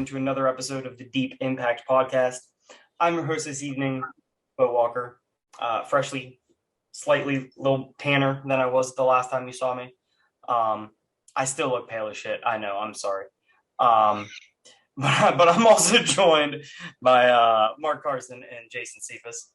welcome to another episode of the Deep Impact Podcast. I'm your host this evening, Bo Walker, slightly little tanner than I was the last time you saw me. I still look pale as shit. I know, I'm sorry. But I'm also joined by Mark Carson and Jason Cephas.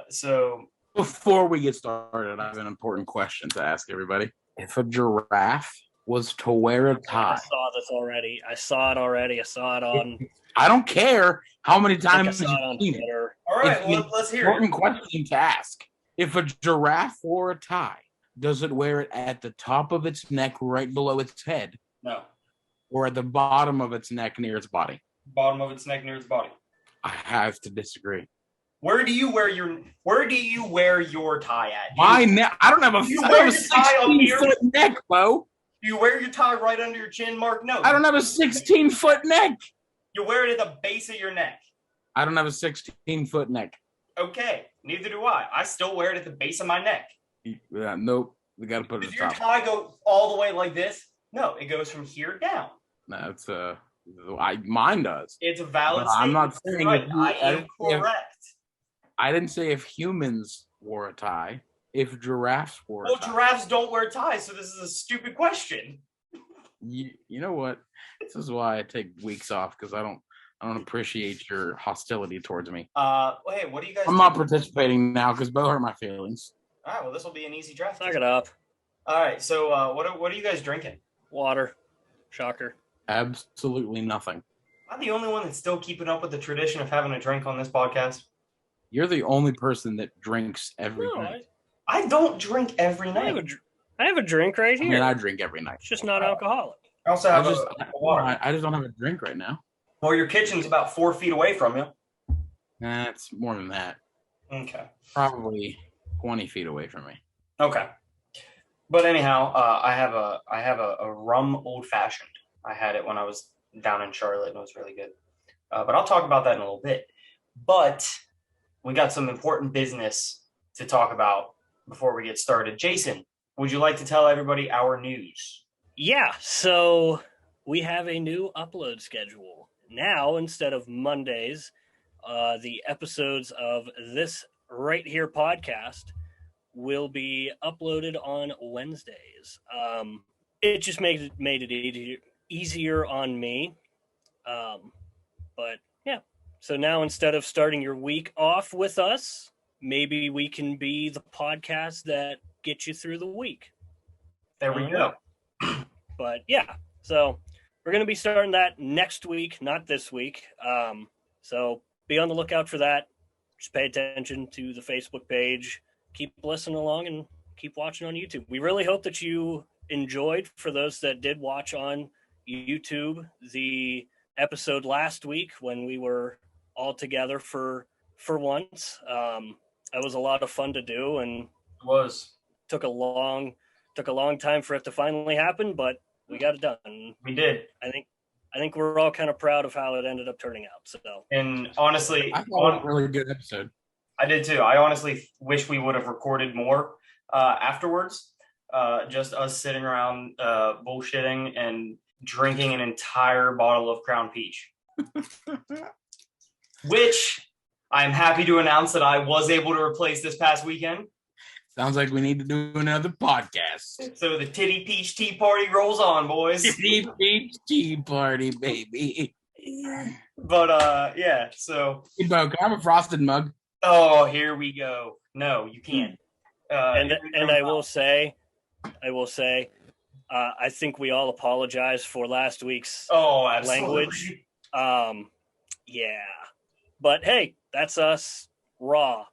So before we get started, I have an important question to ask everybody. If a giraffe was to wear a tie. I saw this already. I saw it on. I don't care how many times you've seen it. All right, well, let's hear it. Important question to ask. If a giraffe wore a tie, does it wear it at the top of its neck right below its head? No. Or at the bottom of its neck near its body? Bottom of its neck near its body. I have to disagree. Where do you wear your tie at? My neck. I don't have a 16-foot neck, Bo. Do you wear your tie right under your chin, Mark? No. I don't have a 16-foot neck. You wear it at the base of your neck. I don't have a 16-foot neck. Okay, neither do I. I still wear it at the base of my neck. Yeah, nope. We got to put it at the top. Does your tie go all the way like this? No, it goes from here down. That's mine does. It's a valid statement. I'm not saying right. I am correct. I didn't say if humans wore a tie. If giraffes wore a tie. Well, giraffes don't wear ties, so this is a stupid question. You know what? This is why I take weeks off, because I don't appreciate your hostility towards me. Hey, what do you guys I'm not participating now because Bo hurt my feelings. All right, well, this will be an easy draft. Suck it up. All right, so what are you guys drinking? Water. Shocker. Absolutely nothing. I'm the only one that's still keeping up with the tradition of having a drink on this podcast. You're the only person that drinks every night. I don't drink every night. I have a drink right here. I mean, I drink every night. It's just not alcoholic. I also have water. I just don't have a drink right now. Well, your kitchen's about 4 feet away from you. Nah, it's more than that. Okay. Probably 20 feet away from me. Okay. But anyhow, I have a rum old fashioned. I had it when I was down in Charlotte, and it was really good. But I'll talk about that in a little bit. But we got some important business to talk about before we get started. Jason, would you like to tell everybody our news? Yeah, so we have a new upload schedule. Now, instead of Mondays, the episodes of this right here podcast will be uploaded on Wednesdays. It just made it easier on me. But yeah, so now instead of starting your week off with us, maybe we can be the podcast that gets you through the week. There we go. But yeah, so we're going to be starting that next week, not this week. So be on the lookout for that. Just pay attention to the Facebook page. Keep listening along and keep watching on YouTube. We really hope that you enjoyed, for those that did watch on YouTube, the episode last week when we were all together for once. That was a lot of fun to do, and it was. Took a long time for it to finally happen, but we got it done. We did. I think we're all kind of proud of how it ended up turning out. So, and honestly, I thought it was a really good episode. I did too. I honestly wish we would have recorded more afterwards. Just us sitting around bullshitting and drinking an entire bottle of Crown Peach, which I'm happy to announce that I was able to replace this past weekend. Sounds like we need to do another podcast. So the Titty Peach Tea Party rolls on, boys. Titty Peach Tea Party, baby. But yeah, so. Hey, Bo, can I have a frosted mug? Oh, here we go. No, you can't. And I will say, I think we all apologize for last week's language. Yeah, but hey, that's us raw.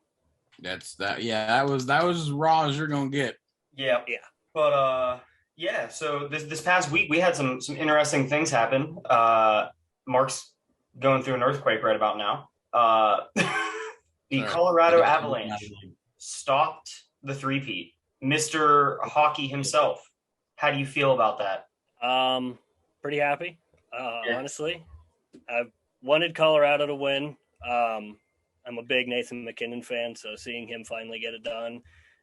That's that. Yeah, that was as raw as you're gonna get. Yeah. But yeah. So this past week we had some interesting things happen. Mark's going through an earthquake right about now. The Colorado Avalanche stopped the three-peat. Mr. Hockey himself. How do you feel about that? Pretty happy. Honestly, I've wanted Colorado to win. I'm a big Nathan MacKinnon fan, so seeing him finally get it done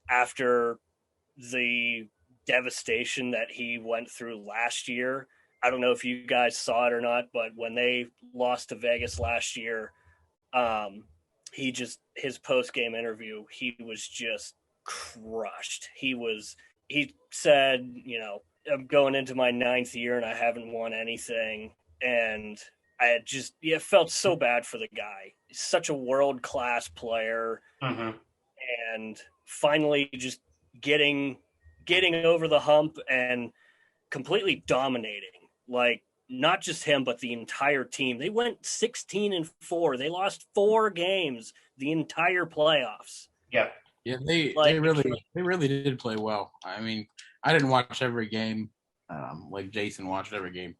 after the devastation that he went through last year, I don't know if you guys saw it or not, but when they lost to Vegas last year, his post-game interview, he was just crushed. He said, I'm going into my 9th year and I haven't won anything. And it felt so bad for the guy. He's such a world-class player. Mm-hmm. And finally just getting over the hump and completely dominating. Like, not just him, but the entire team. They went 16-4. They lost 4 games the entire playoffs. Yeah. Yeah, they really did play well. I mean, I didn't watch every game, like Jason watched every game.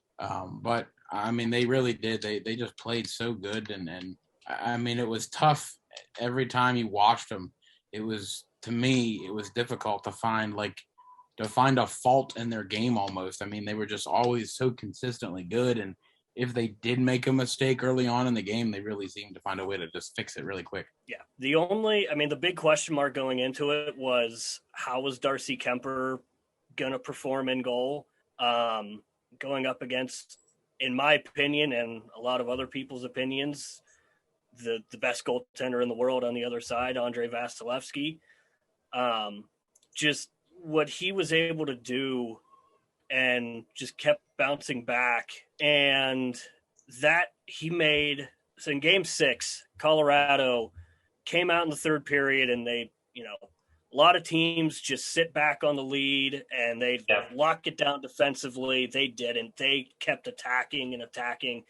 But I mean, they really did. They just played so good, and I mean, it was tough every time you watched them. It was difficult to find a fault in their game almost. I mean, they were just always so consistently good, and if they did make a mistake early on in the game, they really seemed to find a way to just fix it really quick. Yeah. The big question mark going into it was, how was Darcy Kemper going to perform in goal? Going up against, in my opinion, and a lot of other people's opinions, the best goaltender in the world on the other side, Andrei Vasilevsky. Just what he was able to do and just kept bouncing back. And that he made. So in game 6, Colorado came out in the third period and they, a lot of teams just sit back on the lead and they lock it down defensively. They didn't. They kept attacking and attacking.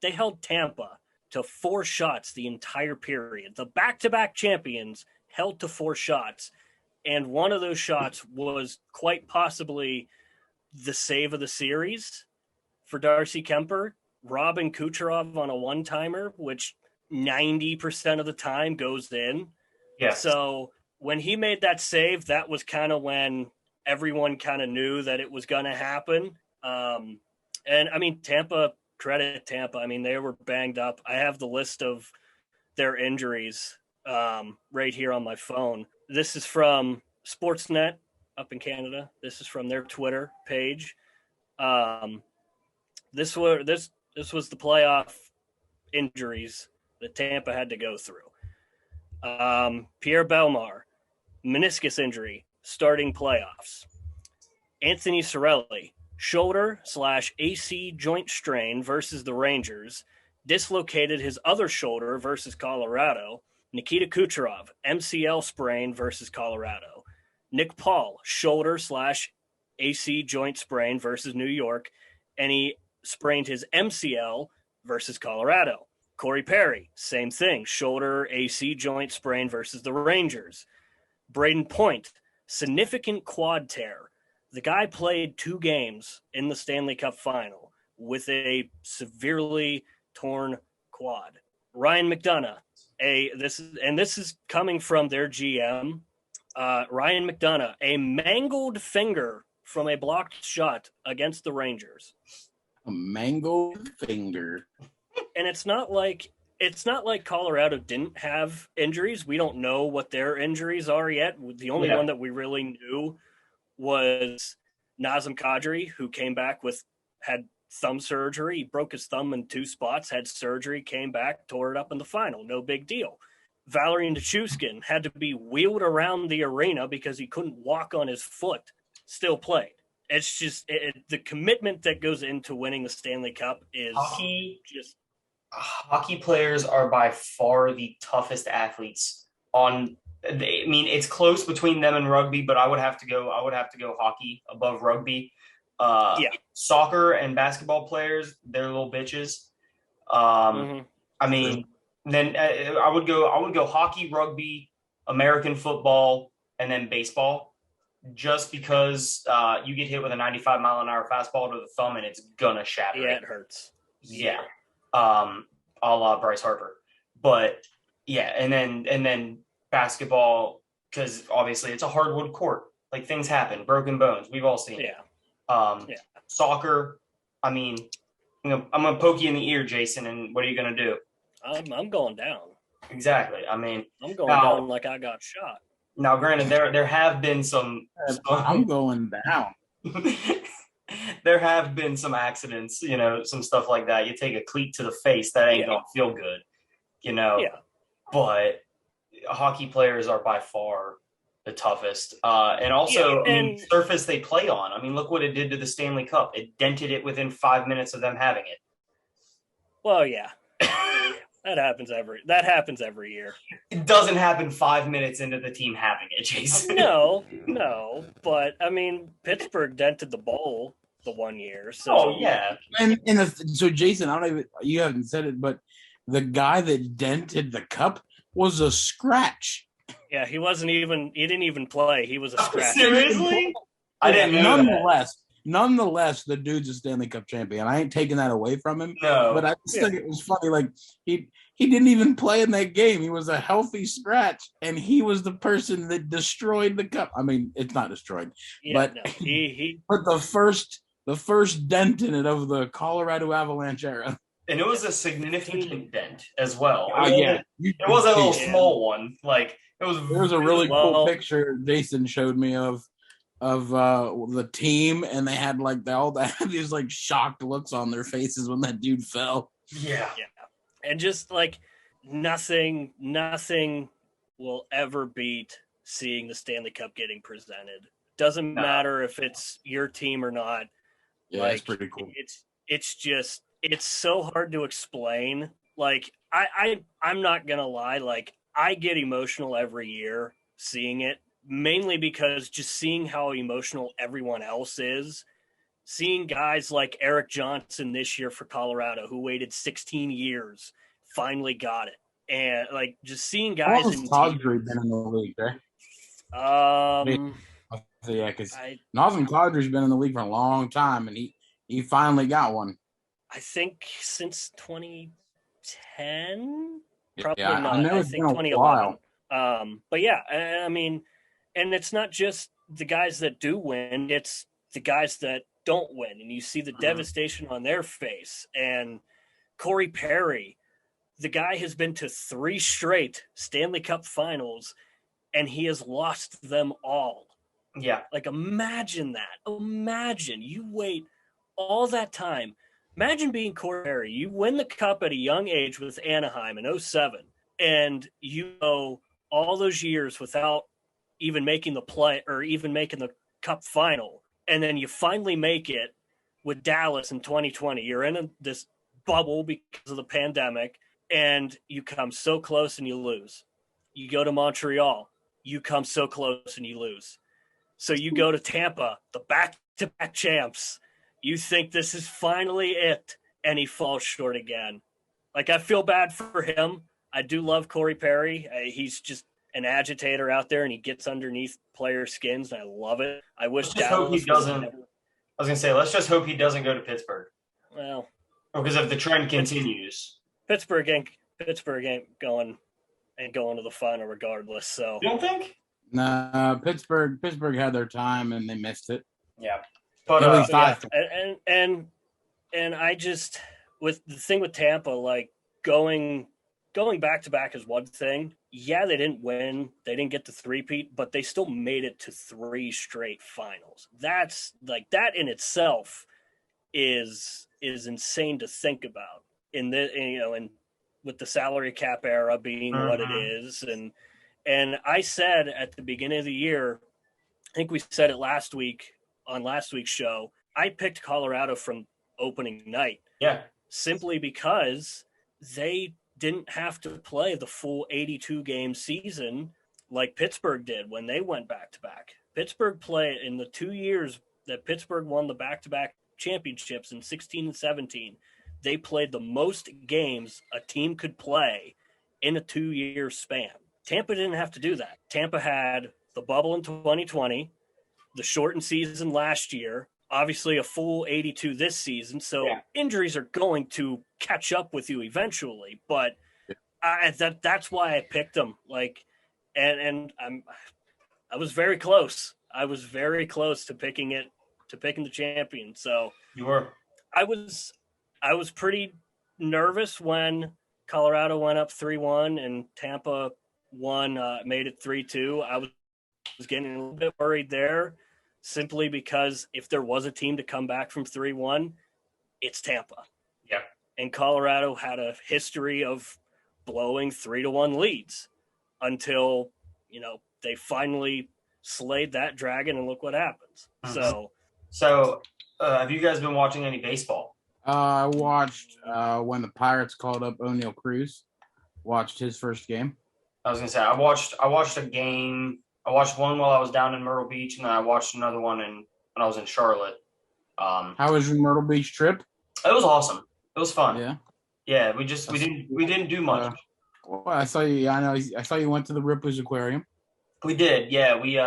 They held Tampa to 4 shots the entire period. The back-to-back champions held to 4 shots. And one of those shots was quite possibly the save of the series for Darcy Kemper, robbing Kucherov on a one-timer, which 90% of the time goes in. Yeah. So when he made that save, that was kind of when everyone kind of knew that it was going to happen. And I mean, credit Tampa. I mean, they were banged up. I have the list of their injuries right here on my phone. This is from Sportsnet up in Canada. This is from their Twitter page. This was the playoff injuries that Tampa had to go through. Pierre Bellemare, meniscus injury, starting playoffs. Anthony Cirelli, shoulder/AC joint strain versus the Rangers, dislocated his other shoulder versus Colorado. Nikita Kucherov, MCL sprain versus Colorado. Nick Paul, shoulder/AC joint sprain versus New York, and he sprained his MCL versus Colorado. Corey Perry, same thing, shoulder AC joint sprain versus the Rangers. Braden Point, significant quad tear. The guy played 2 games in the Stanley Cup final with a severely torn quad. Ryan McDonough, this is coming from their GM. Ryan McDonough, a mangled finger from a blocked shot against the Rangers. A mangled finger. And it's not like Colorado didn't have injuries. We don't know what their injuries are yet. The only one that we really knew was Nazem Kadri, who came back had thumb surgery. He broke his thumb in 2 spots, had surgery, came back, tore it up in the final. No big deal. Valery Nichushkin had to be wheeled around the arena because he couldn't walk on his foot. Still played. It's just the commitment that goes into winning the Stanley Cup is hockey players are by far the toughest athletes on. I mean, it's close between them and rugby, but I would have to go hockey above rugby. Soccer and basketball players, they're little bitches. I mean, then I would go hockey, rugby, American football, and then baseball, just because you get hit with a 95-mile-an-hour fastball to the thumb and it's gonna shatter. Yeah, it hurts. Yeah. A la Bryce Harper. But yeah, and then basketball, because obviously it's a hardwood court. Like, things happen, broken bones. We've all seen it. Soccer, I mean, I'm gonna poke you in the ear, Jason, and what are you gonna do? I'm going down. Exactly. I mean, I'm going down like I got shot. Now, granted, there have been some. I'm going down. there have been some accidents, some stuff like that. You take a cleat to the face, that ain't gonna feel good, Yeah. But hockey players are by far the toughest. And also, the surface they play on. I mean, look what it did to the Stanley Cup. It dented it within 5 minutes of them having it. Well, yeah. That happens every year. It doesn't happen 5 minutes into the team having it, Jason. No, but I mean, Pittsburgh dented the bowl the one year. So so Jason, you haven't said it, but the guy that dented the cup was a scratch. Yeah, he didn't even play. He was a scratch. Seriously? I didn't know that. Nonetheless, the dude's a Stanley Cup champion. I ain't taking that away from him. No. But I just think it was funny. Like, he didn't even play in that game. He was a healthy scratch, and he was the person that destroyed the cup. I mean, it's not destroyed. Yeah, but no, he put the first dent in it of the Colorado Avalanche era. And it was a significant dent as well. Yeah. It wasn't a little small one. Like, there was a really cool picture Jason showed me of the team, and they had these like shocked looks on their faces when that dude fell. Yeah. And just like nothing will ever beat seeing the Stanley Cup getting presented. Doesn't matter if it's your team or not. Yeah, it's pretty cool. It's so hard to explain. Like I'm not gonna lie, like I get emotional every year seeing it, mainly because just seeing how emotional everyone else is. Seeing guys like Eric Johnson this year for Colorado, who waited 16 years, finally got it. And like just seeing guys in Kadri been in the league, right? Yeah, because Nazem Kadri's been in the league for a long time, and he finally got one. I think since 2010. Probably not. I think 2011. But yeah, I mean, and it's not just the guys that do win; it's the guys that don't win, and you see the devastation on their face. And Corey Perry, the guy has been to 3 straight Stanley Cup finals, and he has lost them all. Yeah. Like, imagine that. Imagine you wait all that time. Imagine being Corey Perry. You win the cup at a young age with Anaheim in 2007, and you go all those years without even making the play or even making the cup final. And then you finally make it with Dallas in 2020. You're in this bubble because of the pandemic, and you come so close and you lose. You go to Montreal, you come so close and you lose. So you go to Tampa, the back-to-back champs. You think this is finally it, and he falls short again. Like, I feel bad for him. I do love Corey Perry. He's just an agitator out there, and he gets underneath players' skins, and I love it. I wish Dallas doesn't. I was gonna say, let's just hope he doesn't go to Pittsburgh. Well, because if the trend continues, Pittsburgh ain't going to the final regardless. So you don't think? No, Pittsburgh had their time and they missed it. Yeah, but at least and I just with the thing with Tampa, like going back to back is one thing. Yeah, they didn't win, they didn't get the three-peat, but they still made it to 3 straight finals. That's like that in itself is insane to think about. In the and with the salary cap era being what it is, and I said at the beginning of the year, I think we said it last week on last week's show, I picked Colorado from opening night. Yeah. Simply because they didn't have to play the full 82-game season like Pittsburgh did when they went back-to-back. Pittsburgh played in the 2 years that Pittsburgh won the back-to-back championships in 16 and 17. They played the most games a team could play in a 2-year span. Tampa didn't have to do that. Tampa had the bubble in 2020, the shortened season last year, obviously a full 82 this season. So injuries are going to catch up with you eventually. But that's why I picked them. Like, and I was very close. I was very close to picking the champion. So you were. I was pretty nervous when Colorado went up 3-1 and Tampa won, made it 3-2. I was getting a little bit worried there, simply because if there was a team to come back from 3-1, it's Tampa. Yeah. And Colorado had a history of blowing 3-1 leads until, they finally slayed that dragon, and look what happens. Mm-hmm. So have you guys been watching any baseball? I watched when the Pirates called up O'Neal Cruz. Watched his first game. I was gonna say I watched a game. I watched one while I was down in Myrtle Beach, and then I watched another one when I was in Charlotte. How was your Myrtle Beach trip? It was awesome. It was fun. Yeah. Yeah, we didn't do much. Well, I saw you. Yeah, I know. I saw you went to the Ripley's Aquarium. We did. Yeah, we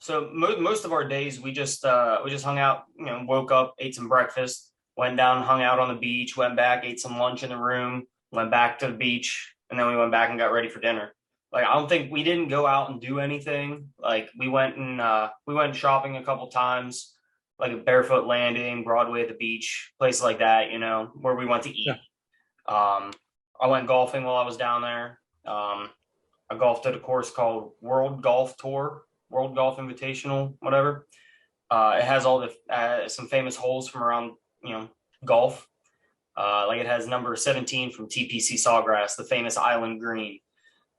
So most of our days we just hung out. Woke up, ate some breakfast, went down, hung out on the beach, went back, ate some lunch in the room, went back to the beach, and then we went back and got ready for dinner. Like, I don't think we didn't go out and do anything. Like, we went shopping a couple times, like a Barefoot Landing, Broadway at the beach, places like that, where we went to eat. Yeah. I went golfing while I was down there. I golfed at a course called World Golf Invitational, whatever. It has all the some famous holes from around, golf. Like, it has number 17 from TPC Sawgrass, the famous Island Green.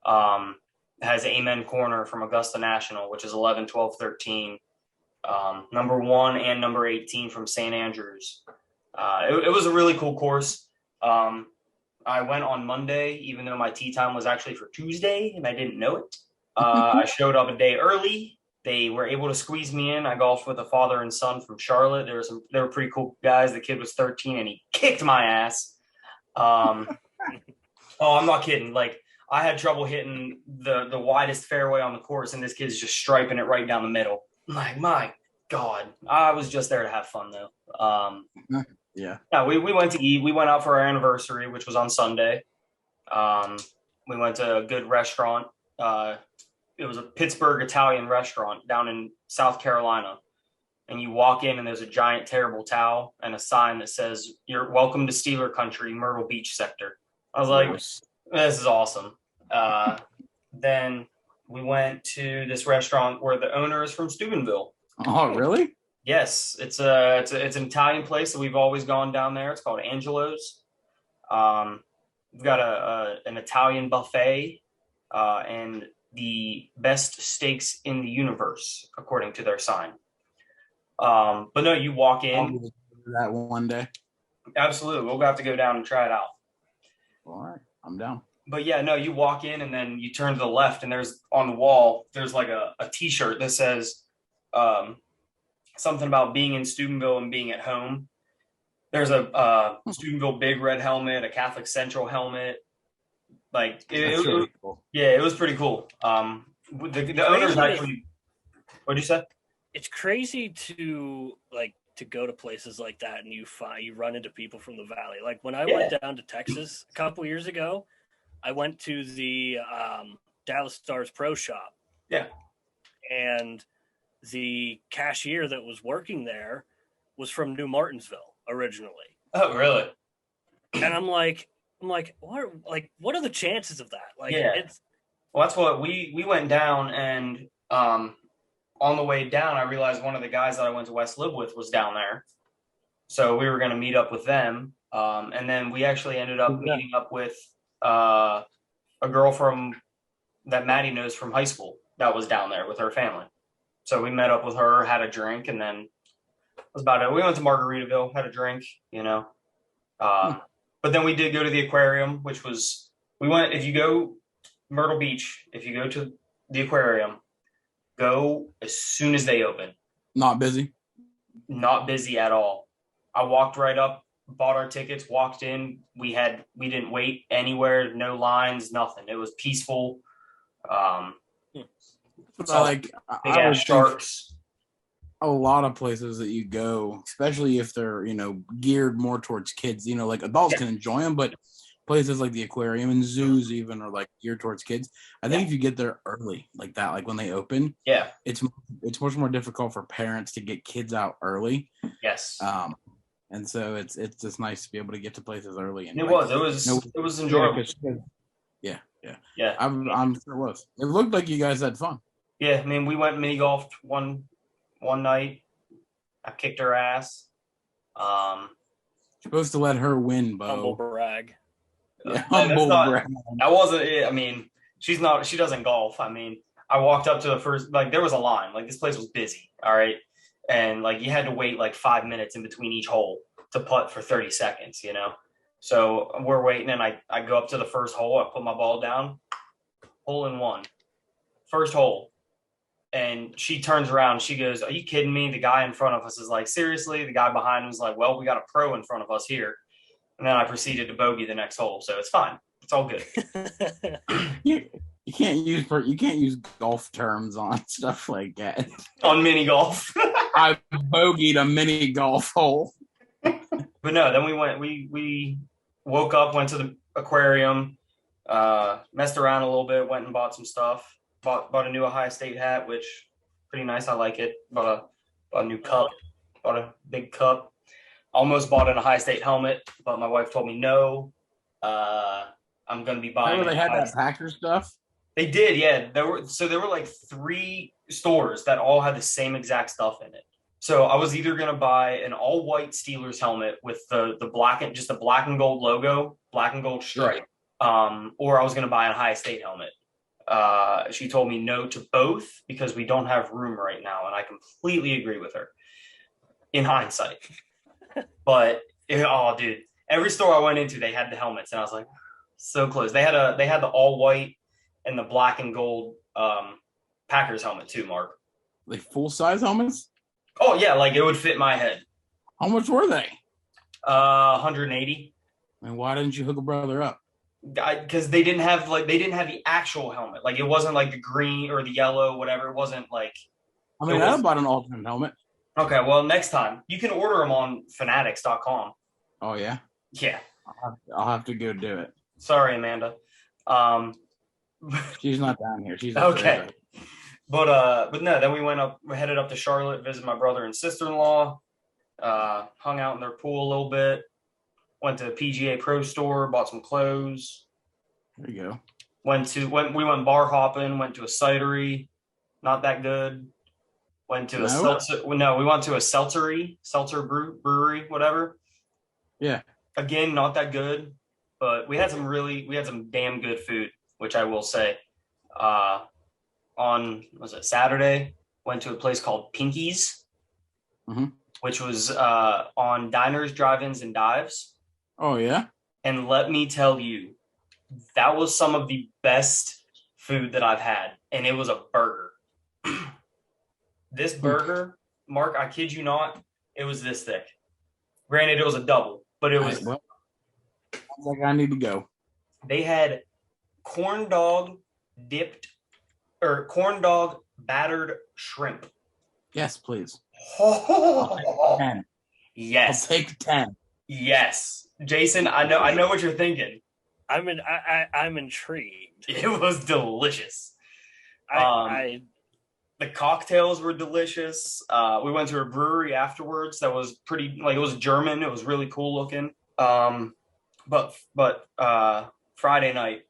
It has Amen Corner from Augusta National, which is 11, 12, 13. Number 1 and number 18 from St. Andrews. It was a really cool course. I went on Monday, even though my tee time was actually for Tuesday, and I didn't know it. I showed up a day early. They were able to squeeze me in. I golfed with a father and son from Charlotte. They were pretty cool guys. The kid was 13, and he kicked my ass. Oh, I'm not kidding. Like, I had trouble hitting the widest fairway on the course, and this kid's just striping it right down the middle. I'm like, my God. I was just there to have fun, though. Yeah. No, we went to eat. We went out for our anniversary, which was on Sunday. We went to a good restaurant. It was a Pittsburgh Italian restaurant down in South Carolina. And you walk in, and there's a giant, terrible towel and a sign that says, "You're welcome to Steeler Country, Myrtle Beach sector." I was like, this is awesome. Then we went to this restaurant where the owner is from Steubenville. Oh, really? Yes, it's an Italian place that we've always gone down there. It's called Angelo's. We've got an Italian buffet and the best steaks in the universe, according to their sign. But no, you walk in. I'll do that one day. Absolutely, we'll have to go down and try it out. All right, I'm down. But yeah, no, you walk in and then you turn to the left, and there's on the wall, there's like a T-shirt that says something about being in Steubenville and being at home. There's a Steubenville Big Red helmet, a Catholic Central helmet. Like, really cool. Yeah, it was pretty cool. The owners actually. What'd you say? It's crazy to go to places like that and you run into people from the Valley. Like, when I went down to Texas a couple years ago, I went to the Dallas Stars Pro Shop. Yeah. And the cashier that was working there was from New Martinsville originally. Oh, really? And I'm like, what are the chances of that? Like, well, that's what we went down, and on the way down, I realized one of the guys that I went to West Lib with was down there. So we were going to meet up with them. And then we actually ended up meeting up with a girl that Maddie knows from high school that was down there with her family. So we met up with her, had a drink, and then that was about it. We went to Margaritaville, had a drink, But then we did go to the aquarium, which was, if you go Myrtle Beach, if you go to the aquarium, go as soon as they open. Not busy? Not busy at all. I walked right up, bought our tickets, walked in. We didn't wait anywhere, no lines, nothing. It was peaceful. Big ass sharks. A lot of places that you go, especially if they're, geared more towards kids, like adults can enjoy them, but places like the aquarium and zoos even are like geared towards kids. I think if you get there early like that, like when they open, it's much more difficult for parents to get kids out early. Yes. And so it's just nice to be able to get to places early. And it was enjoyable. Yeah. I'm sure it was. It looked like you guys had fun. Yeah, I mean, we went mini golfed one one night. I kicked her ass. Supposed to let her win, Bo. Humble brag. Yeah, humble brag. That wasn't it. I mean, she doesn't golf. I mean, I walked up to the first, like, there was a line. Like, this place was busy, all right? And, like, you had to wait, like, 5 minutes in between each hole to putt for 30 seconds, you know? So we're waiting, and I go up to the first hole. I put my ball down. Hole in one. First hole. And she turns around. She goes, "Are you kidding me?" The guy in front of us is like, "Seriously?" The guy behind him was like, "Well, we got a pro in front of us here." And then I proceeded to bogey the next hole. So it's fine. It's all good. You can't use golf terms on stuff like that. On mini golf. I bogeyed a mini golf hole. But no, then we woke up, went to the aquarium, messed around a little bit, went and bought some stuff. Bought a new Ohio State hat, which pretty nice. I like it. Bought a new cup. Bought a big cup. Almost bought an Ohio State helmet, but my wife told me no. I'm going to be buying. Remember they had that Packer stuff? They did, yeah. There were like 3 stores that all had the same exact stuff in it. So I was either going to buy an all white Steelers helmet with the black and gold logo, black and gold stripe, or I was going to buy an Ohio State helmet. She told me no to both because we don't have room right now, and I completely agree with her in hindsight. But dude, every store I went into, they had the helmets, and I was like, so close. They had the all white and the black and gold Packers helmet too, Mark. Like full size helmets? Oh yeah, like it would fit my head. How much were they? 180. And why didn't you hook a brother up? Because they didn't have the actual helmet. Like it wasn't like the green or the yellow, whatever. It wasn't like. I mean, I bought an alternate helmet. Okay, well, next time you can order them on Fanatics.com. Oh yeah. Yeah. I'll have to go do it. Sorry, Amanda. She's not down here. She's okay. But no. Then we headed up to Charlotte, visit my brother and sister-in-law. Hung out in their pool a little bit. Went to the PGA Pro store, bought some clothes. There you go. We went bar hopping, went to a cidery, not that good. Went to we went to a seltzer brewery, whatever. Yeah. Again, not that good, but we had some damn good food, which I will say. On Saturday, went to a place called Pinky's, which was on Diners, Drive-Ins, and Dives. Oh, yeah? And let me tell you, that was some of the best food that I've had. And it was a burger. This burger, Mark, I kid you not, it was this thick. Granted, it was a double, but it was. Sounds like I need to go. They had corn dog battered shrimp. Yes, please. Oh, 10. Yes. I'll take 10. Yes. Jason, I know what you're thinking. I'm intrigued. It was delicious. The cocktails were delicious. We went to a brewery afterwards that was pretty, like, it was German. It was really cool looking. But Friday night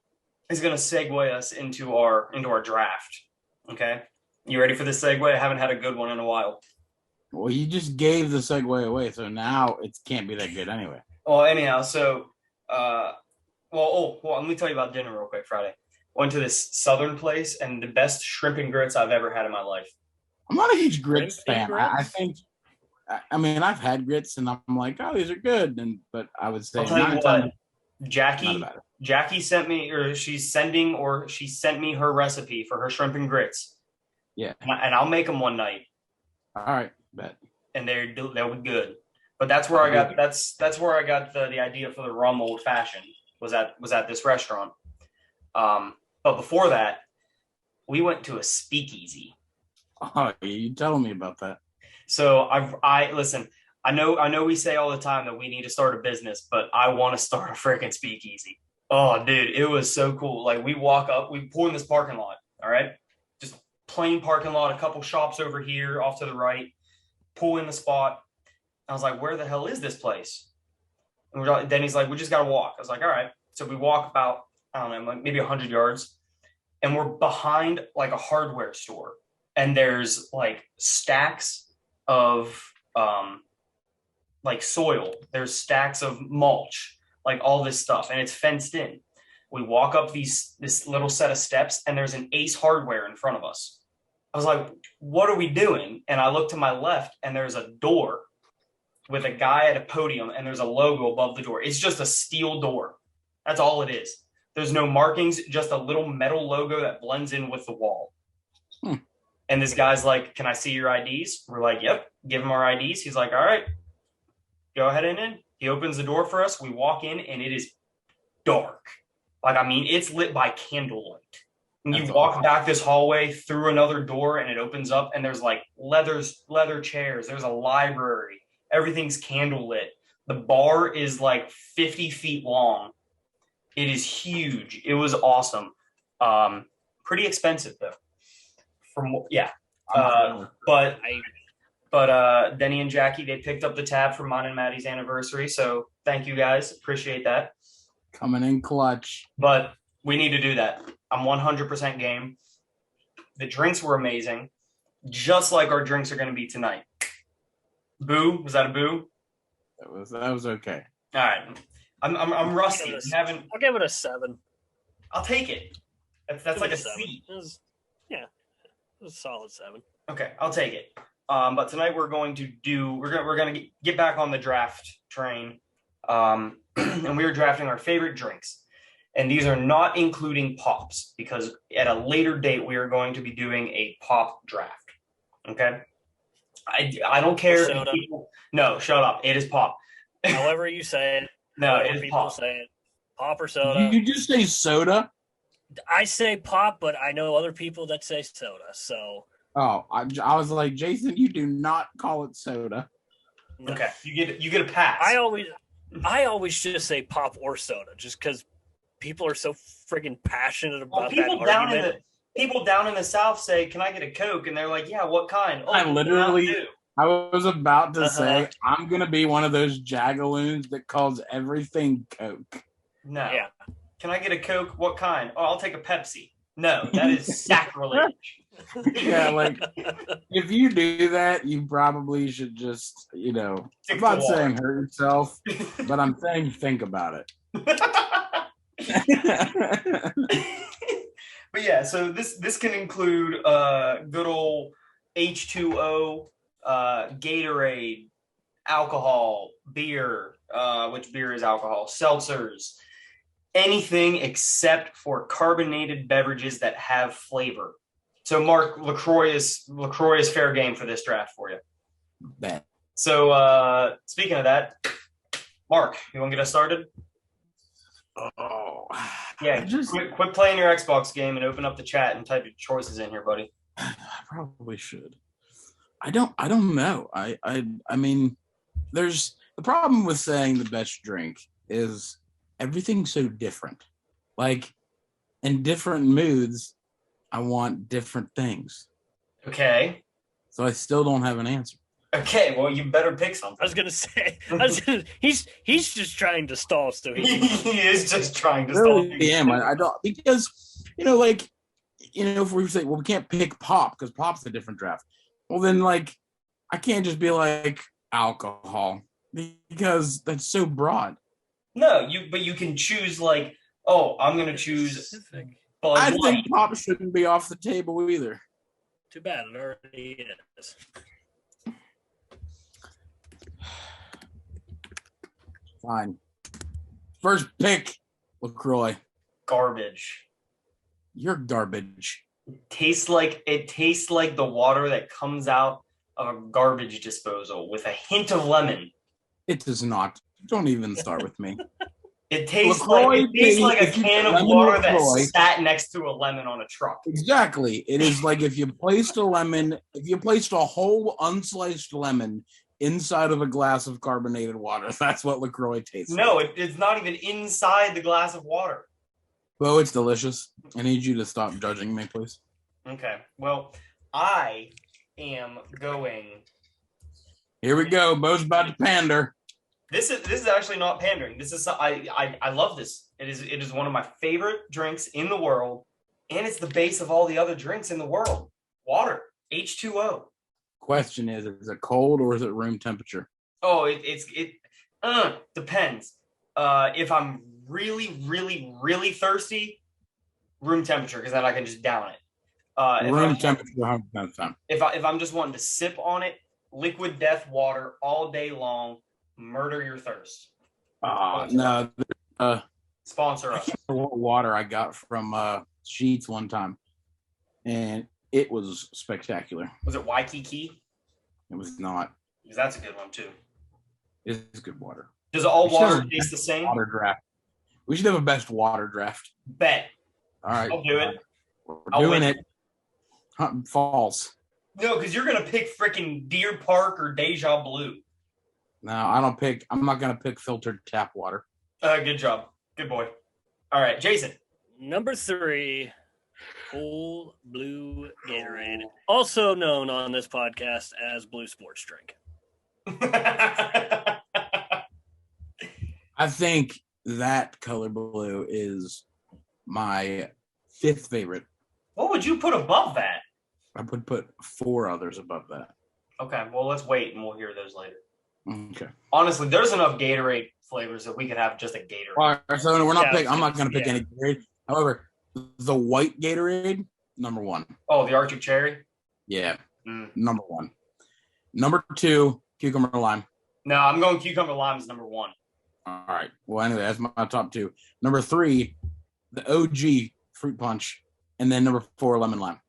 is going to segue us into our draft. Okay, you ready for this segue? I haven't had a good one in a while. Well, you just gave the segue away, so now it can't be that good anyway. Well, anyhow, so let me tell you about dinner real quick. Friday, went to this southern place, and the best shrimp and grits I've ever had in my life. I'm not a huge grits fan. I think, I mean, I've had grits, and I'm like, oh, these are good, but I would say, I'll tell you what, Jackie sent me, she sent me her recipe for her shrimp and grits. Yeah, and I'll make them one night. All right, bet. And they'll be good. But that's where I got the idea for the rum old fashioned was at this restaurant. But before that, we went to a speakeasy. Oh, you telling me about that? So I listen. I know we say all the time that we need to start a business, but I want to start a freaking speakeasy. Oh, dude, it was so cool. Like we walk up, we pull in this parking lot. All right, just plain parking lot. A couple shops over here, off to the right. Pull in the spot. I was like, where the hell is this place? And then he's like, we just got to walk. I was like, all right. So we walk about, I don't know, maybe 100 yards. And we're behind like a hardware store. and there's like stacks of like soil. There's stacks of mulch, like all this stuff, and it's fenced in. We walk up this little set of steps, and there's an Ace Hardware in front of us. I was like, what are we doing? And I look to my left, and there's a door with a guy at a podium, and there's a logo above the door. It's just a steel door. That's all it is. There's no markings, just a little metal logo that blends in with the wall. And this guy's like, can I see your IDs? We're like, yep, give him our IDs. He's like, all right, go ahead and in. He opens the door for us. We walk in, and it is dark. Like, I mean, it's lit by candlelight. And you walk back this hallway through another door, and it opens up, and there's like leather chairs. There's a library. Everything's candlelit. The bar is like 50 feet long. It is huge. It was awesome. Pretty expensive though. But Denny and Jackie, they picked up the tab for mine and Maddie's anniversary. So thank you guys. Appreciate that. Coming in clutch. But we need to do that. I'm 100% game. The drinks were amazing, just like our drinks are going to be tonight. Boo? Was that a boo? That was okay. All right. I'm rusty. I'll give it a 7. I'll take it. That's like a C. It was a solid 7. Okay, I'll take it. But tonight we're going to get back on the draft train, and we are drafting our favorite drinks. And these are not including pops, because at a later date we are going to be doing a pop draft. Okay. I don't care. No, shut up. It is pop. However you say it. No, it is pop. Say it. Pop or soda. You just say soda? I say pop, but I know other people that say soda. So. Oh, I was like, Jason, you do not call it soda. Okay, you get a pass. I always just say pop or soda, just because people are so friggin' passionate about that argument. People down in the South say, "Can I get a Coke?" And they're like, "Yeah, what kind?" Oh, I was about to say, I'm gonna be one of those jagaloons that calls everything Coke. No. Yeah. Can I get a Coke? What kind? Oh, I'll take a Pepsi. No, that is sacrilege. Yeah, like if you do that, you probably should just, I'm not saying hurt yourself, but I'm saying think about it. But yeah, so this can include good old H2O, Gatorade, alcohol, beer, which beer is alcohol, seltzers, anything except for carbonated beverages that have flavor. So Mark, LaCroix is fair game for this draft for you. Bet. So speaking of that, Mark, you want to get us started? Oh, yeah. Quit playing your Xbox game and open up the chat and type your choices in here, buddy. I probably should. I don't know. I mean, there's the problem with saying the best drink is everything's so different. Like in different moods, I want different things. Okay. So I still don't have an answer. Okay, well, you better pick something. I was gonna say, he's just trying to stall. So he is just trying to stall. Yeah, I don't, because if we say, well, we can't pick pop because pop's a different draft. Well, then I can't just be like alcohol because that's so broad. No, but you can choose I'm gonna choose. I think pop shouldn't be off the table either. Too bad it already is. Fine. First pick, LaCroix. Garbage. You're garbage. It tastes like the water that comes out of a garbage disposal with a hint of lemon. It does not. Don't even start with me. It tastes like a can of water that sat next to a lemon on a truck. Exactly. It is like if you placed a whole unsliced lemon inside of a glass of carbonated water. That's what LaCroix tastes like. No, it's not even inside the glass of water. Well, it's delicious. I need you to stop judging me, please. Okay. Well, I am going. Here we go. Bo's about to pander. This is actually not pandering. This is I love this. It is one of my favorite drinks in the world, and it's the base of all the other drinks in the world. Water. H2O. Question is it cold or is it room temperature? Oh, it depends. If I'm really, really, really thirsty, room temperature, because then I can just down it. Room temperature 100%. If I'm just wanting to sip on it, liquid death water all day long, murder your thirst. No. Sponsor us. What water I got from Sheets one time, and it was spectacular. Was it Waikiki? It was not. Because that's a good one too. It's good water. Does all water taste the same? Water draft. We should have a best water draft. Bet. All right. I'll do it. We're doing it. False. No, because you're gonna pick freaking Deer Park or Deja Blue. No, I don't pick. I'm not gonna pick filtered tap water. Good job. Good boy. All right, Jason. Number 3, Cool Blue Gatorade, also known on this podcast as Blue Sports Drink. I think that color blue is my 5th favorite. What would you put above that? I would put 4 others above that. Okay, well, let's wait and we'll hear those later. Okay. Honestly, there's enough Gatorade flavors that we could have just a Gatorade. All right, so we're not picking. I'm not going to pick any Gatorade. However, the white Gatorade, number 1. Oh, the Arctic Cherry? Yeah, number 1. Number 2, cucumber lime. No, I'm going cucumber lime is number 1. All right. Well, anyway, that's my top 2. Number 3, the OG fruit punch, and then number 4, lemon lime.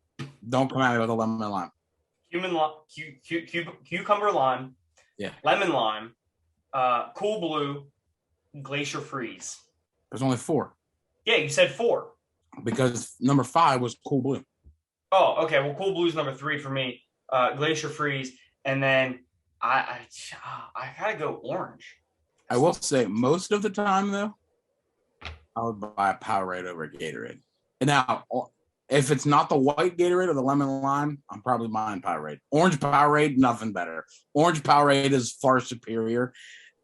Don't come at me with a lemon lime. Cucumber lime. Yeah. Lemon lime. Cool blue. Glacier freeze. There's only 4. Yeah, you said 4. Because number 5 was cool blue. Oh, okay. Well, cool blue is number 3 for me. Glacier freeze, and then I gotta go orange. I will say most of the time though, I would buy a Powerade over a Gatorade. And now, if it's not the white Gatorade or the lemon lime, I'm probably buying Powerade. Orange Powerade, nothing better. Orange Powerade is far superior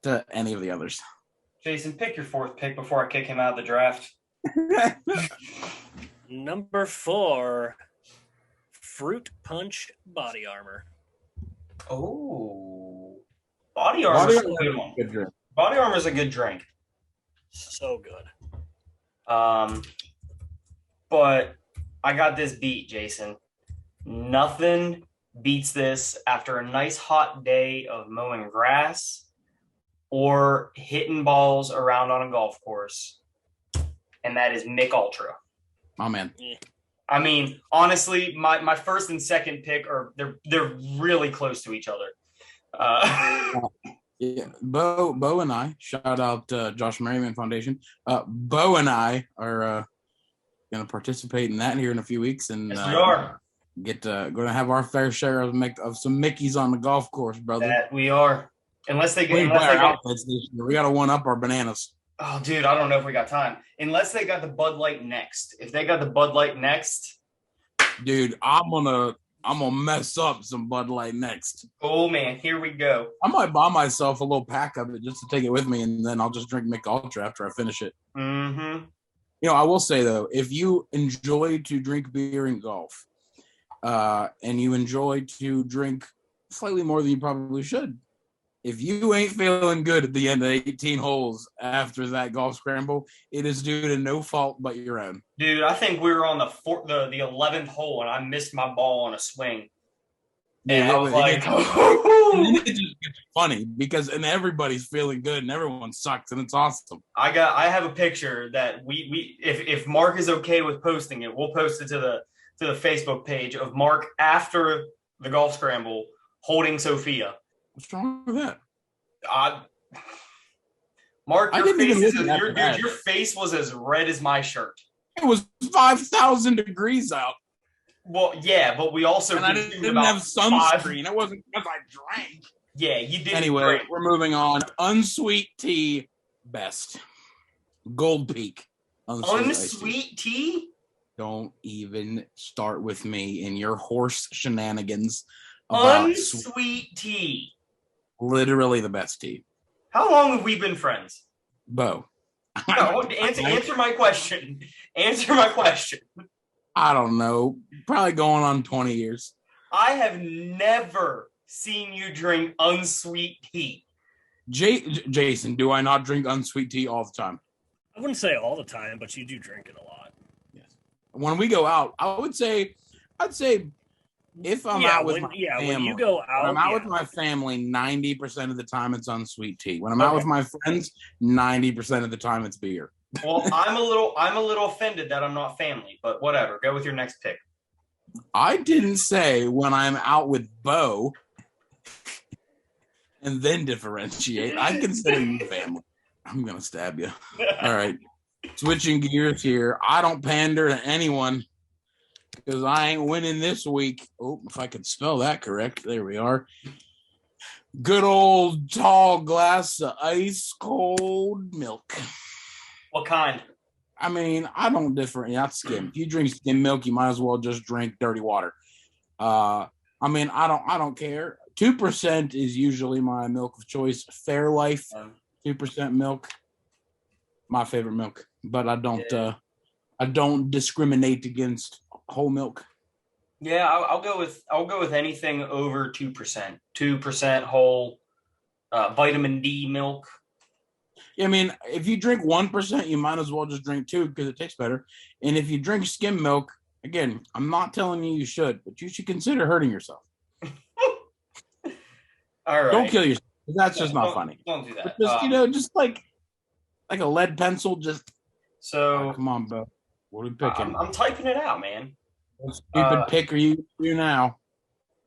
to any of the others. Jason, pick your 4th pick before I kick him out of the draft. Number 4, Fruit Punch Body Armor. Oh, Body Armor is a good one. Good drink. Body Armor is a good drink. So good. But I got this beat, Jason. Nothing beats this after a nice hot day of mowing grass or hitting balls around on a golf course. And that is Mick Ultra. Oh, man. Yeah. I mean, honestly, my 1st and 2nd pick they're really close to each other. Yeah, Bo and I, shout out Josh Merriman Foundation. Bo and I are going to participate in that here in a few weeks, and yes, we are. Going to have our fair share of some Mickeys on the golf course, brother. That we are. Unless they we got to one up our bananas. Oh, dude, I don't know if we got time. Unless they got the Bud Light next. If they got the Bud Light next, dude, I'm gonna mess up some Bud Light next. Oh man, here we go. I might buy myself a little pack of it just to take it with me, and then I'll just drink Mick Ultra after I finish it. Mm-hmm. You know, I will say though, if you enjoy to drink beer and golf, and you enjoy to drink slightly more than you probably should, if you ain't feeling good at the end of 18 holes after that golf scramble, it is due to no fault but your own. Dude, I think we were on the 11th hole, and I missed my ball on a swing. And yeah, I was like, it just gets funny because and everybody's feeling good and everyone sucks and it's awesome. I have a picture that we if Mark is okay with posting it, we'll post it to the Facebook page of Mark after the golf scramble holding Sophia. What's wrong with that? Mark, your face was as red as my shirt. It was 5,000 degrees out. Well, yeah, but we also and I didn't have sunscreen. It wasn't because I drank. Yeah, you did. Anyway, we're moving on. Unsweet tea, best. Gold Peak. Unsweet tea? Don't even start with me in your horse shenanigans. Unsweet tea. Literally the best tea. How long have we been friends? Bo. No, answer my question. Answer my question. I don't know. Probably going on 20 years. I have never seen you drink unsweet tea. Jason, do I not drink unsweet tea all the time? I wouldn't say all the time, but you do drink it a lot. Yes. When we go out, I'd say if I'm out with my family, when you go out, when I'm out with my family, 90% of the time it's unsweet tea. When I'm out with my friends, 90% of the time it's beer. Well, I'm a little offended that I'm not family, but whatever. Go with your next pick. I didn't say when I'm out with Bo and then differentiate. I consider you family. I'm gonna stab you. All right. Switching gears here. I don't pander to anyone because I ain't winning this week. Oh, if I could spell that correct. There we are. Good old tall glass of ice cold milk. What kind? I mean, I don't differentiate. Not skim. If you drink skim milk, you might as well just drink dirty water. I mean, I don't care. 2% is usually my milk of choice. Fairlife, 2% milk, my favorite milk. But I don't discriminate against whole milk. Yeah, I'll go with anything over 2%. 2% whole vitamin D milk. I mean, if you drink 1%, you might as well just drink 2 because it tastes better. And if you drink skim milk, again, I'm not telling you should, but you should consider hurting yourself. All right. Don't kill yourself. That's just not funny. Don't do that. Just, just like a lead pencil. Just so. Come on, Bo. What are we picking? I'm typing it out, man. What stupid pick are you now?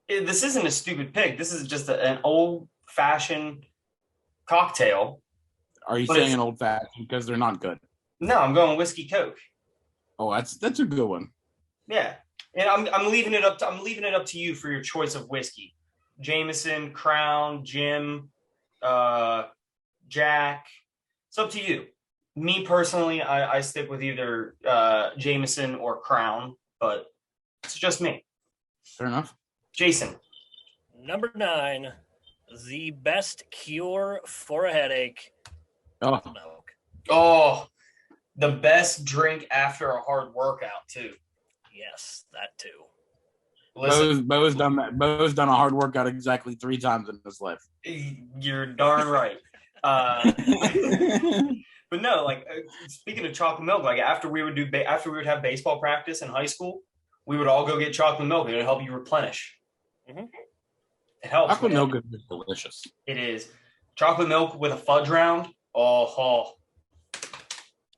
This isn't a stupid pick. This is just an old-fashioned cocktail. Are you saying an old-fashioned because they're not good? No, I'm going whiskey Coke. Oh, that's a good one. Yeah, and I'm leaving it up to you for your choice of whiskey. Jameson, Crown, Jim, Jack. It's up to you. Me personally, I stick with either Jameson or Crown, but it's just me. Fair enough. Jason. Number 9, the best cure for a headache. Oh. Milk. Oh, the best drink after a hard workout too. Yes, that too. Bo's done that. Bo's done a hard workout exactly 3 times in his life. You're darn right. But no, like speaking of chocolate milk, like after we would have baseball practice in high school, we would all go get chocolate milk. It would help you replenish. Mm-hmm. It helps. Chocolate milk is delicious. It is. Chocolate milk with a fudge round. Oh.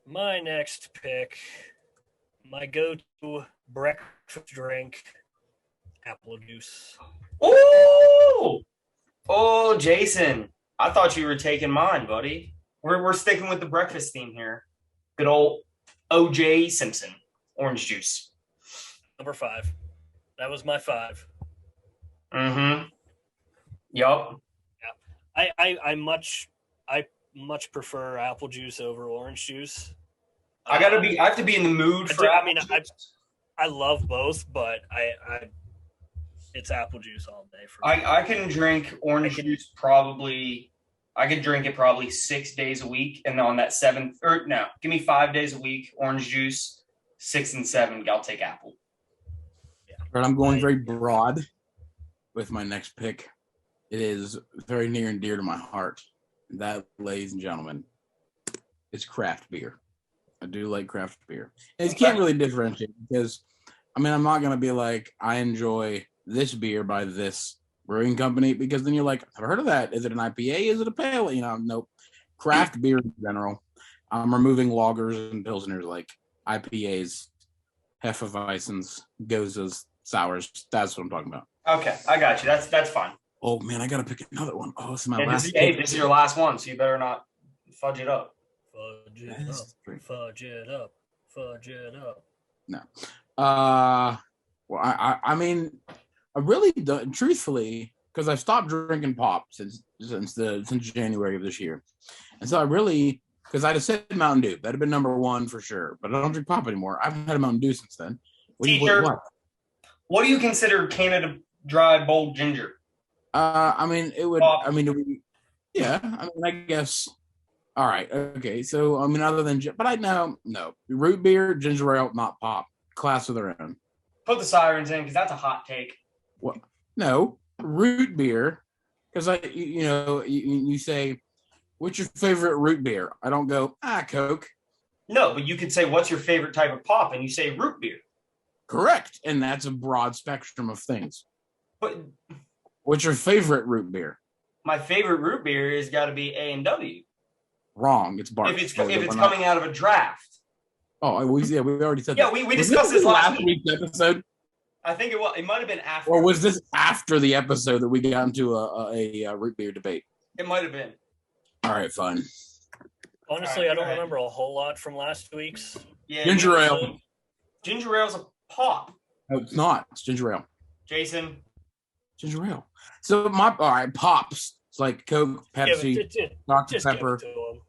My next pick, my go-to breakfast drink, apple juice. Oh, Jason. I thought you were taking mine, buddy. We're sticking with the breakfast theme here. Good old O.J. Simpson, orange juice. Number 5. That was my 5. Mm-hmm. Yup. Yeah. I much prefer apple juice over orange juice. I have to be in the mood for apple juice. I love both, but it's apple juice all day for me. I can drink orange juice probably. I could drink it probably 6 days a week, and on that 7th, or no, give me 5 days a week, orange juice. 6 and 7, I'll take apple. Yeah. But I'm going very broad with my next pick. It is very near and dear to my heart. That, ladies and gentlemen, is craft beer. I do like craft beer. And you can't really differentiate because, I mean, I'm not going to be like, I enjoy this beer by this brewing company, because then you're like, I've heard of that. Is it an IPA? Is it a pale? Nope. Craft beer in general. I'm removing lagers and pilsners like IPAs, Hefeweizens, Gozas, sours. That's what I'm talking about. Okay, I got you. That's fine. Oh man, I gotta pick another one. Oh, this is my last. This is your last one, so you better not fudge it up. Fudge it up. Fudge it up. Fudge it up. No. Well, I mean, I really don't, truthfully, because I've stopped drinking pop since January of this year, and so I really, because I'd have said Mountain Dew, that'd have been number 1 for sure, but I don't drink pop anymore. I've had a Mountain Dew since then. What do you consider Canada Dry bold ginger? I mean, it would. Pop. I mean, yeah. I mean, I guess. All right. Okay. So, I mean, other than, but I know, no root beer, ginger ale, not pop. Class of their own. Put the sirens in because that's a hot take. What? No, root beer. Because you say, what's your favorite root beer? I don't go, Coke. No, but you could say, what's your favorite type of pop? And you say root beer. Correct. And that's a broad spectrum of things. But what's your favorite root beer? My favorite root beer has got to be A&W. Wrong. It's Bart. If it's coming out of a draft. Oh, we already said that. Yeah, we discussed this last week's episode. I think it was. It might have been after. Or was this after the episode that we got into a root beer debate? It might have been. All right, fine. Honestly, I don't remember a whole lot from last week's. Yeah, ginger ale. Ginger ale's a pop. No, it's not. It's ginger ale. Jason. Ginger ale. So all right, pops. It's like Coke, Pepsi, Dr. Pepper.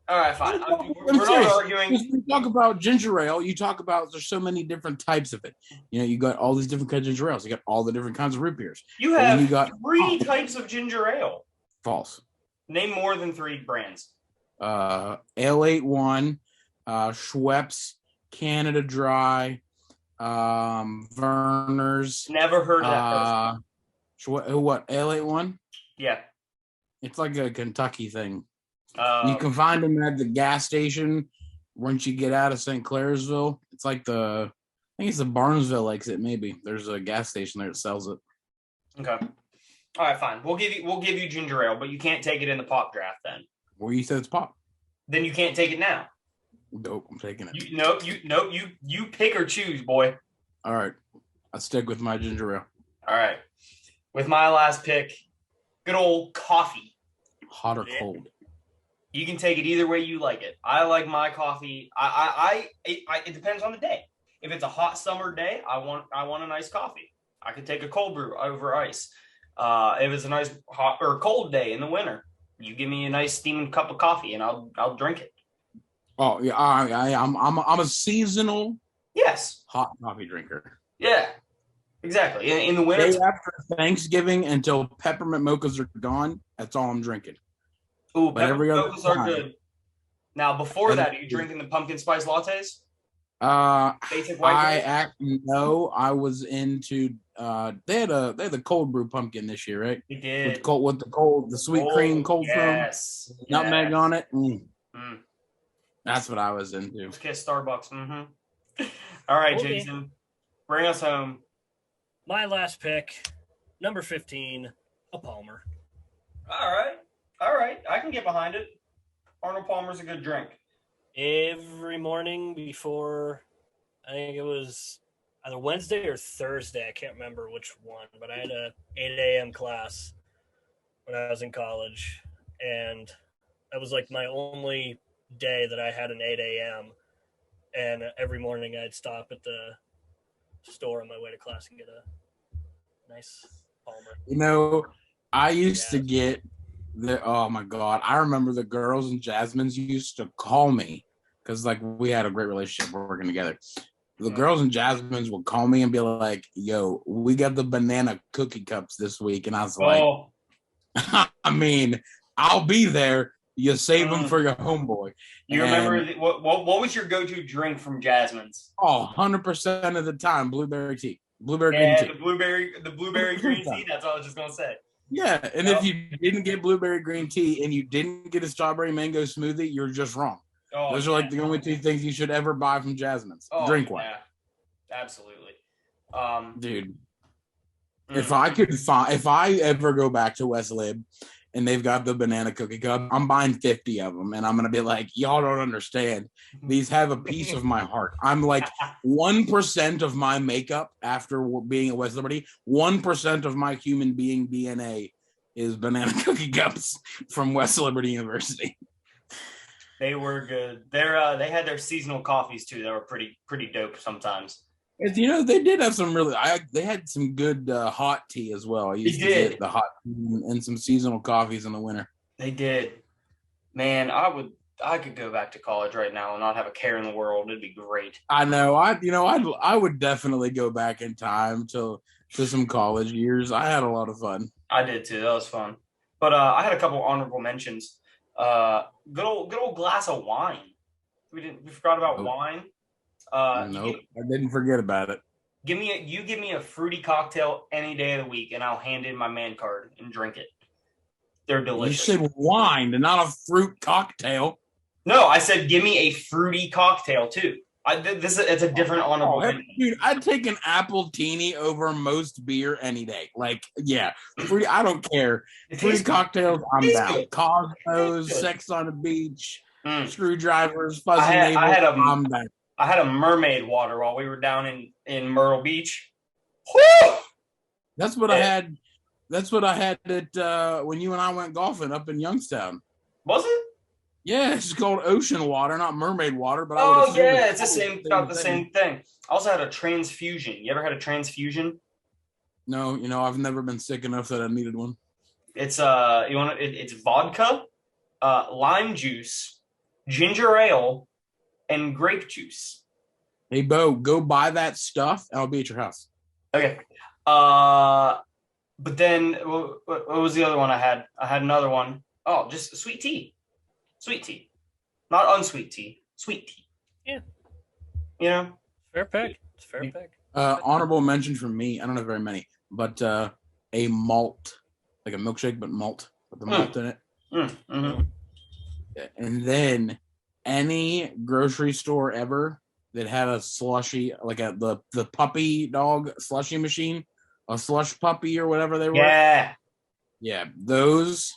All right, fine. We're not arguing. We talk about ginger ale. You talk about there's so many different types of it. You got all these different kinds of ginger ales. You got all the different kinds of root beers. You have three types of ginger ale. False. Name more than 3 brands. Ale 81, Schweppes, Canada Dry, Verner's. Never heard that. What? Ale 81? Yeah. It's like a Kentucky thing. You can find them at the gas station once you get out of St. Clairsville. It's like I think it's the Barnesville exit. Maybe there's a gas station there that sells it. Okay. All right, fine. We'll give you ginger ale, but you can't take it in the pop draft then. Well, you said it's pop. Then you can't take it now. Nope, I'm taking it. You pick or choose, boy. All right, I'll stick with my ginger ale. All right, with my last pick, good old coffee. Hot or cold? You can take it either way you like it. I like my coffee. It depends on the day. If it's a hot summer day, I want a nice coffee. I could take a cold brew over ice. If it's a nice hot or cold day in the winter, you give me a nice steaming cup of coffee and I'll drink it. Oh yeah, I'm a seasonal hot coffee drinker. Yeah, exactly. In the winter, day after Thanksgiving until peppermint mochas are gone, that's all I'm drinking. Ooh, peppermint mochas are good. Now, before that, are you drinking the pumpkin spice lattes? Basic white no, I was into. They had the cold brew pumpkin this year, right? They did with the sweet cream cold foam, nutmeg on it. That's what I was into. Let's kiss Starbucks. Mm-hmm. All right, okay. Jason, bring us home. My last pick, number 15, a Palmer. All right, I can get behind it. Arnold Palmer's a good drink. Every morning before, I think it was either Wednesday or Thursday. I can't remember which one, but I had a 8 a.m. class when I was in college, and that was like my only day that I had an 8 a.m. And every morning I'd stop at the store on my way to class and get a nice Palmer. I used to get oh my God, I remember the girls in Jasmine's used to call me because we had a great relationship working together. The girls in Jasmine's would call me and be like, "Yo, we got the banana cookie cups this week," and I was like, "I mean, I'll be there. You save them for your homeboy." You remember what was your go-to drink from Jasmine's? 100% of the time, blueberry tea, blueberry green tea. The blueberry green tea. That's all I was just gonna say. Yeah, and if you didn't get blueberry green tea and you didn't get a strawberry mango smoothie, you're just wrong. Those are the only 2 things you should ever buy from Jasmine's. Drink one. Yeah, absolutely. Dude, if I ever go back to West Lib and they've got the banana cookie cup, I'm buying 50 of them, and I'm gonna be like, y'all don't understand. These have a piece of my heart. I'm like 1% of my makeup after being at West Liberty. 1% of my human being DNA is banana cookie cups from West Liberty University. They were good. They had their seasonal coffees too. That were pretty dope sometimes. They did have some they had some good hot tea as well. I used to get the hot tea and some seasonal coffees in the winter. They did. Man, I could go back to college right now and not have a care in the world. It'd be great. I know. I would definitely go back in time to some college years. I had a lot of fun. I did too. That was fun. But I had a couple honorable mentions. Good old glass of wine. We forgot about wine. Nope, I didn't forget about it. Give me a fruity cocktail any day of the week, and I'll hand in my man card and drink it. They're delicious. You said wine and not a fruit cocktail. No, I said give me a fruity cocktail too. It's a different honorable mention. Dude, I'd take an apple teeny over most beer any day. Like, yeah, fruity. I don't care. Fruity cocktails, I'm down. Cosmos, Sex on the Beach, Screwdrivers, Fuzzy Navel, I'm down. I had a mermaid water while we were down in Myrtle Beach. Woo! That's what I had. That's what I had at when you and I went golfing up in Youngstown. Was it? Yeah, it's called ocean water, not mermaid water. But it's about the same thing. I also had a transfusion. You ever had a transfusion? No, I've never been sick enough that I needed one. It's it's vodka, lime juice, ginger ale, and grape juice. Hey, Bo, go buy that stuff, and I'll be at your house. Okay. But then what was the other one I had? I had another one. Oh, just sweet tea. Sweet tea. Not unsweet tea. Sweet tea. Yeah. Fair pick. It's fair pick. Honorable mention from me. I don't have very many, but a malt, like a milkshake, but malt with the malt in it. Mm-hmm. And then any grocery store ever that had a slushy, like the puppy dog slushy machine, a slush puppy or whatever they were. Yeah, those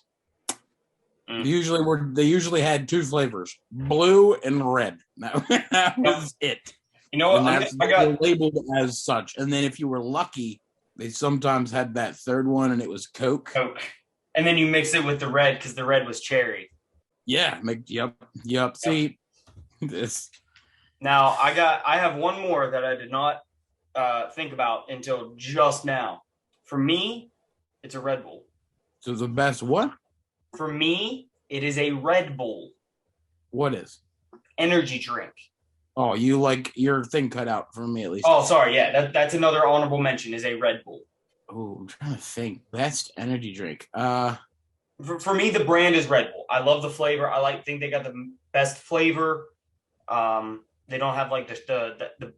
they usually had two flavors, blue and red. That was it. You know what? They're labeled as such. And then if you were lucky, they sometimes had that third one, and it was Coke. And then you mix it with the red because the red was cherry. Yeah. Yep. See this. Now I have one more that I did not think about until just now. For me, it's a Red Bull. So the best what? For me, it is a Red Bull. What is? Energy drink. Oh, you like your thing cut out for me at least. Oh, sorry. Yeah, that's another honorable mention is a Red Bull. Oh, I'm trying to think. Best energy drink. For me, the brand is Red Bull. I love the flavor. I think they got the best flavor. They don't have like the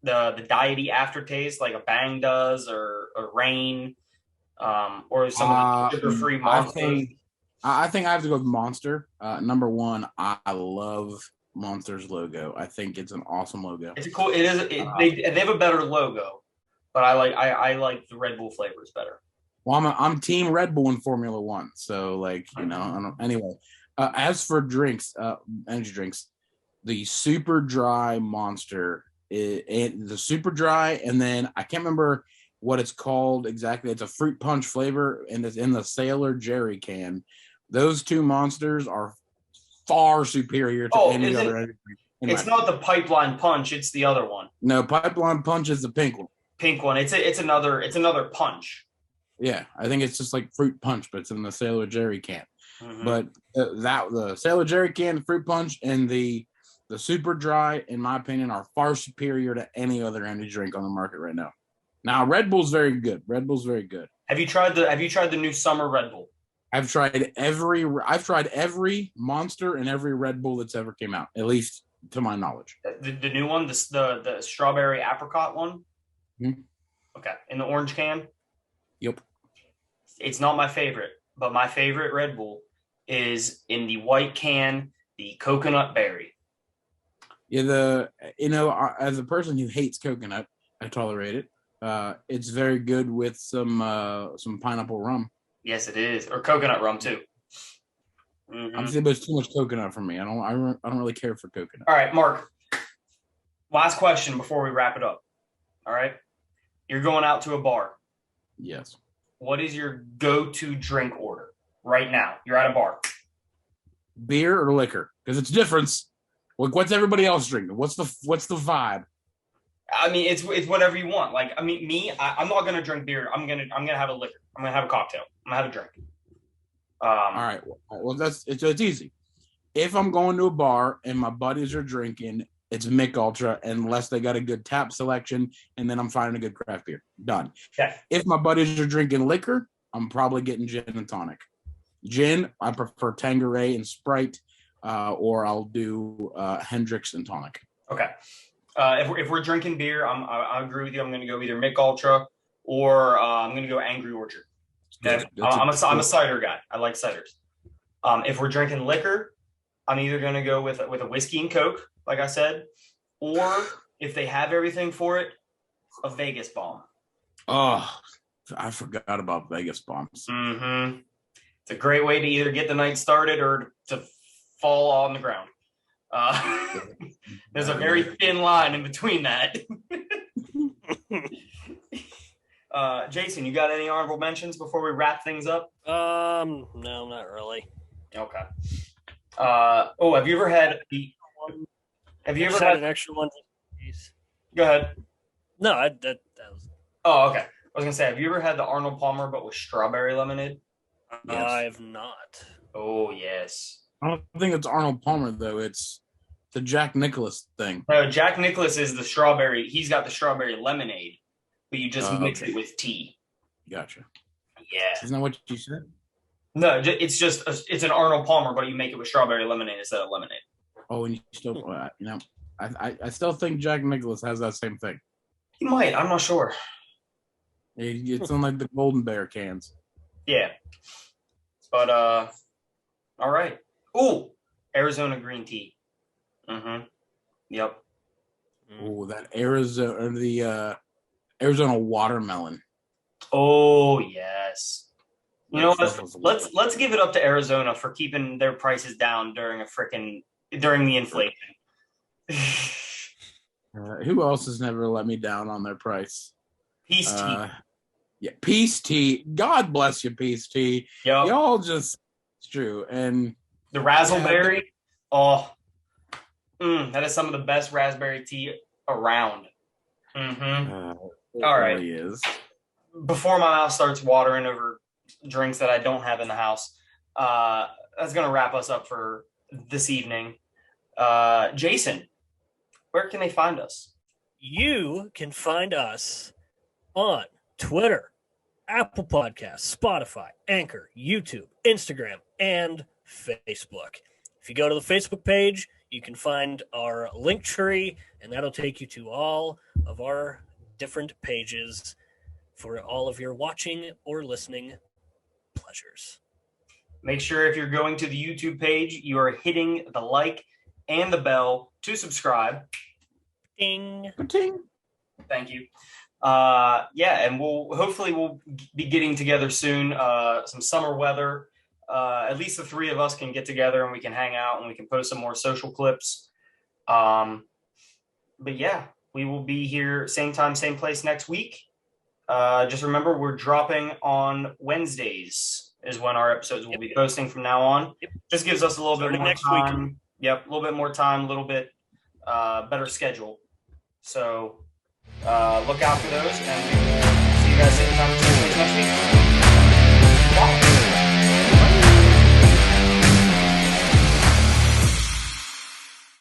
diety aftertaste like a Bang does or Rain, or some sugar-free Monster. I think I have to go with Monster. Number one, I love Monster's logo. I think it's an awesome logo. It's cool. It is. They have a better logo, but I like the Red Bull flavors better. Well, I'm Team Red Bull in Formula One, so anyway. As for drinks, energy drinks, the super dry Monster, the super dry, and then I can't remember what it's called exactly. It's a fruit punch flavor, and it's in the Sailor Jerry can. Those two Monsters are far superior to any other energy drink. It's not the Pipeline Punch; it's the other one. No, Pipeline Punch is the pink one. Pink one. It's another punch. Yeah, I think it's just like fruit punch, but it's in the Sailor Jerry can. Mm-hmm. But the Sailor Jerry can, the fruit punch, and the super dry, in my opinion, are far superior to any other energy drink on the market right now. Now, Red Bull's very good. Have you tried the new summer Red Bull? I've tried every Monster and every Red Bull that's ever came out, at least to my knowledge. The new one, the strawberry apricot one. Mm-hmm. Okay, in the orange can. Yep. It's not my favorite, but my favorite Red Bull is in the white can, the coconut berry. Yeah, as a person who hates coconut, I tolerate it. It's very good with some pineapple rum. Yes, it is, or coconut rum too. Mm-hmm. I'm saying there's too much coconut for me. I don't really care for coconut. All right, Mark. Last question before we wrap it up. All right, you're going out to a bar. Yes. What is your go-to drink order right now? You're at a bar. Beer or liquor? Because it's different. Like, what's everybody else drinking? What's the vibe? I mean, it's whatever you want. Like, I mean, I'm not gonna drink beer. I'm gonna have a liquor. I'm gonna have a cocktail. I'm gonna have a drink. All right. Well, it's easy. If I'm going to a bar and my buddies are drinking, it's Mick Ultra, unless they got a good tap selection, and then I'm finding a good craft beer. Done. Okay. If my buddies are drinking liquor, I'm probably getting gin and tonic. Gin, I prefer Tanqueray and Sprite, or I'll do Hendrix and tonic. Okay. If we're drinking beer, I agree with you. I'm going to go either Mick Ultra or I'm going to go Angry Orchard. Okay? I'm a cider guy. I like ciders. If we're drinking liquor, I'm either going to go with a whiskey and Coke, like I said, or if they have everything for it, a Vegas bomb. Oh, I forgot about Vegas bombs. Mm-hmm. It's a great way to either get the night started or to fall on the ground. There's a very thin line in between that. Jason, you got any honorable mentions before we wrap things up? No, not really. Okay. Have you ever had an extra one? Go ahead. No, that was. Oh, okay. I was gonna say, have you ever had the Arnold Palmer but with strawberry lemonade? Yes. I have not. Oh yes. I don't think it's Arnold Palmer though. It's the Jack Nicklaus thing. No, Jack Nicklaus is the strawberry. He's got the strawberry lemonade, but you just mix it with tea. Gotcha. Yeah. Isn't that what you said? No, it's it's an Arnold Palmer, but you make it with strawberry lemonade instead of lemonade. Oh, and you still, I still think Jack Nicklaus has that same thing. He might. I'm not sure. It's on like the Golden Bear cans. Yeah. But all right. Ooh, Arizona green tea. Mm-hmm. Yep. Oh, that Arizona watermelon. Oh yes. You know what? Let's give it up to Arizona for keeping their prices down during the inflation. Who else has never let me down on their price? Peace Tea. Yeah, Peace Tea. God bless you, Peace Tea. Yep. Y'all just, it's true. And the razzleberry. That is some of the best raspberry tea around. Mm-hmm. All right. Really is. Before my mouth starts watering over drinks that I don't have in the house, that's going to wrap us up for this evening. Jason, where can they find us? You can find us on Twitter, Apple Podcasts, Spotify, Anchor, YouTube, Instagram, and Facebook. If you go to the Facebook page, you can find our link tree, and that'll take you to all of our different pages for all of your watching or listening pleasures. Make sure if you're going to the YouTube page, you are hitting the like and the bell to subscribe. Ding. Ding. Thank you. And we'll be getting together soon. Some summer weather. At least the three of us can get together and we can hang out and we can post some more social clips. But yeah, we will be here same time, same place next week. Just remember, we're dropping on Wednesdays is when our episodes will be posting from now on. Yep. Just gives us a little bit more time. Week. Yep, a little bit more time, a little bit better schedule. So look out for those, and see you guys same time next week.